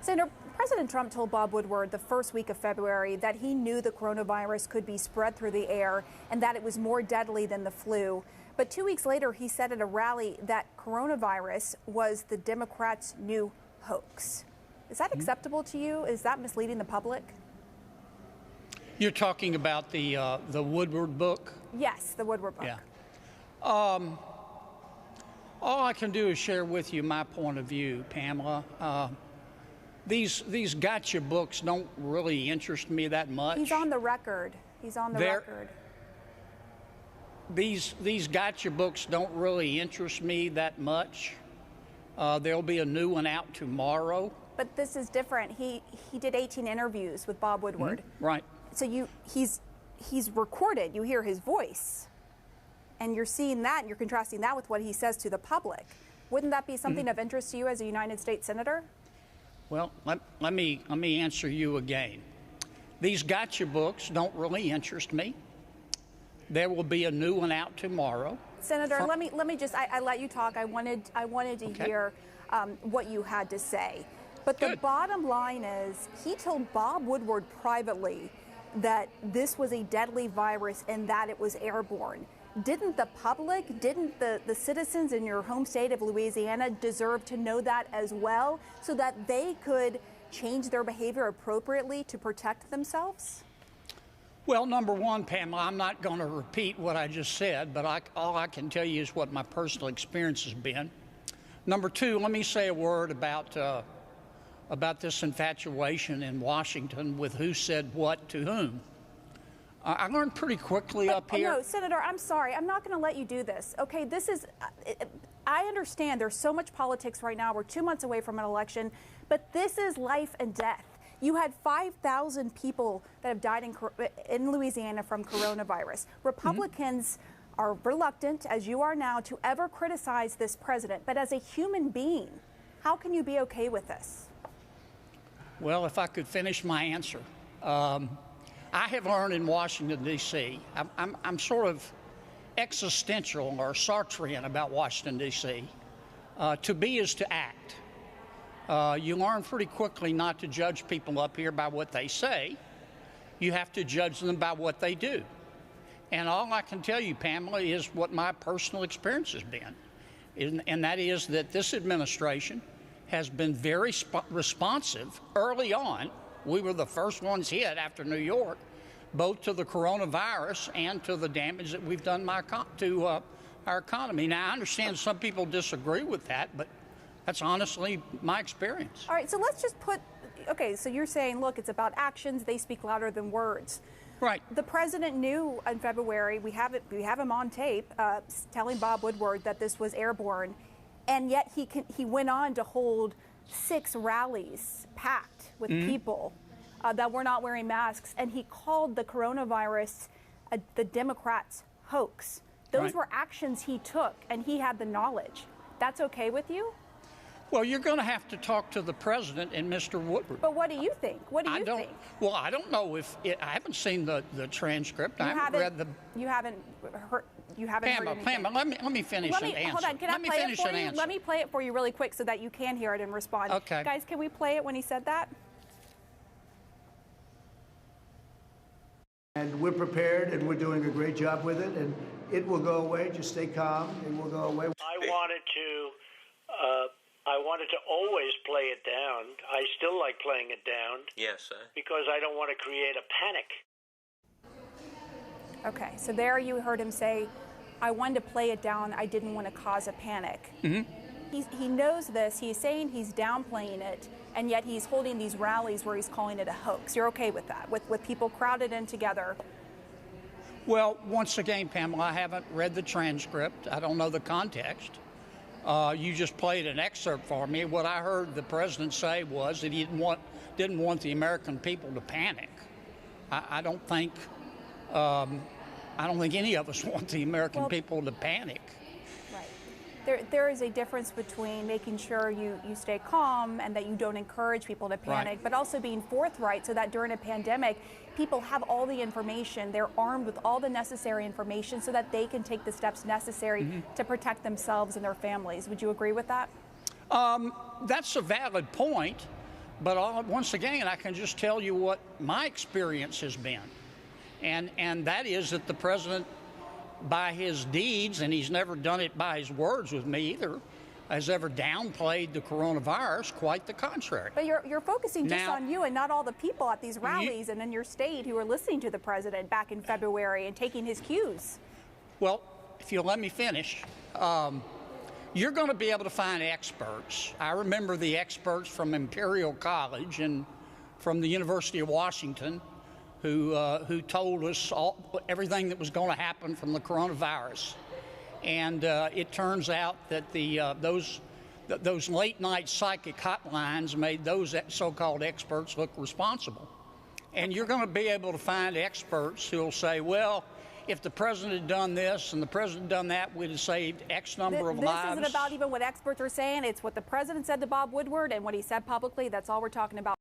Senator, President Trump told Bob Woodward the first week of February that he knew the coronavirus could be spread through the air and that it was more deadly than the flu. But 2 weeks later, he said at a rally that coronavirus was the Democrats' new hoax. Is that acceptable to you? Is that misleading the public? You're talking about the Woodward book? Yes, the Woodward book. Yeah. All I can do is share with you my point of view, Pamela. These gotcha books don't really interest me that much. He's on the record. He's on the record. These gotcha books don't really interest me that much. There'll be a new one out tomorrow. But this is different. He did 18 interviews with Bob Woodward. Right. So he's recorded. You hear his voice, and you're seeing that, and you're contrasting that with what he says to the public. Wouldn't that be something of interest to you as a United States Senator? Well, let me answer you again. These gotcha books don't really interest me. There will be a new one out tomorrow. Senator, let me just, I let you talk. I wanted to hear what you had to say. But the bottom line is, he told Bob Woodward privately that this was a deadly virus and that it was airborne. Didn't the public, didn't the citizens in your home state of Louisiana deserve to know that as well, so that they could change their behavior appropriately to protect themselves? Well, number one, Pamela, I'm not going to repeat what I just said, but all I can tell you is what my personal experience has been. Number two, let me say a word about this infatuation in Washington with who said what to whom. I learned pretty quickly up here. No, Senator, I'm sorry. I'm not going to let you do this. Okay, this is, I understand there's so much politics right now. We're 2 months away from an election, but this is life and death. You had 5,000 people that have died in Louisiana from coronavirus. Republicans are reluctant, as you are now, to ever criticize this president. But as a human being, how can you be okay with this? Well, if I could finish my answer. I have learned in Washington, D.C., I'm sort of existential or Sartrean about Washington, D.C. To be is to act. You learn pretty quickly not to judge people up here by what they say. You have to judge them by what they do. And all I can tell you, Pamela, is what my personal experience has been. And that is that this administration has been very responsive early on. We were the first ones hit after New York, both to the coronavirus and to the damage that we've done to our economy. Now, I understand some people disagree with that, but that's honestly my experience. All right, so let's just put, okay, so you're saying, look, it's about actions. They speak louder than words. Right. The president knew in February, we have him on tape, telling Bob Woodward that this was airborne, and yet he went on to hold 6 rallies packed with people that were not wearing masks, and he called the coronavirus the Democrats' hoax. Those were actions he took, and he had the knowledge. That's okay with you? Well, you're going to have to talk to the president and Mr. Woodward. But what do you think? What do you think? Well, I don't know if I haven't seen the transcript. I haven't read the. You haven't heard. You haven't heard anything. Pamela, let me finish an answer. Hold on. Can I play it for you? Let me play it for you really quick so that you can hear it and respond. Okay. Guys, can we play it when he said that? And we're prepared, and we're doing a great job with it, and it will go away. Just stay calm. It will go away. I wanted to always play it down. I still like playing it down. Yes, sir. Because I don't want to create a panic. Okay, so there you heard him say, I wanted to play it down. I didn't want to cause a panic. He knows this. He's saying he's downplaying it, and yet he's holding these rallies where he's calling it a hoax. You're okay with that, with people crowded in together? Well, once again, Pamela, I haven't read the transcript. I don't know the context. You just played an excerpt for me. What I heard the president say was that he didn't want the American people to panic. I don't think any of us want the American people to panic. Right. There is a difference between making sure you stay calm and that you don't encourage people to panic, but also being forthright so that during a pandemic, people have all the information. They're armed with all the necessary information so that they can take the steps necessary to protect themselves and their families. Would you agree with that? That's a valid point, But once again, I can just tell you what my experience has been. And that is that the president, by his deeds, and he's never done it by his words with me either, has ever downplayed the coronavirus. Quite the contrary. But you're focusing just on you and not all the people at these rallies and in your state who are listening to the president back in February and taking his cues. Well, if you'll let me finish, you're going to be able to find experts. I remember the experts from Imperial College and from the University of Washington who told us everything that was going to happen from the coronavirus. And it turns out that those late-night psychic hotlines made those so-called experts look responsible. And you're going to be able to find experts who will say, well, if the president had done this and the president had done that, we'd have saved X number of lives. This isn't about even what experts are saying. It's what the president said to Bob Woodward and what he said publicly. That's all we're talking about.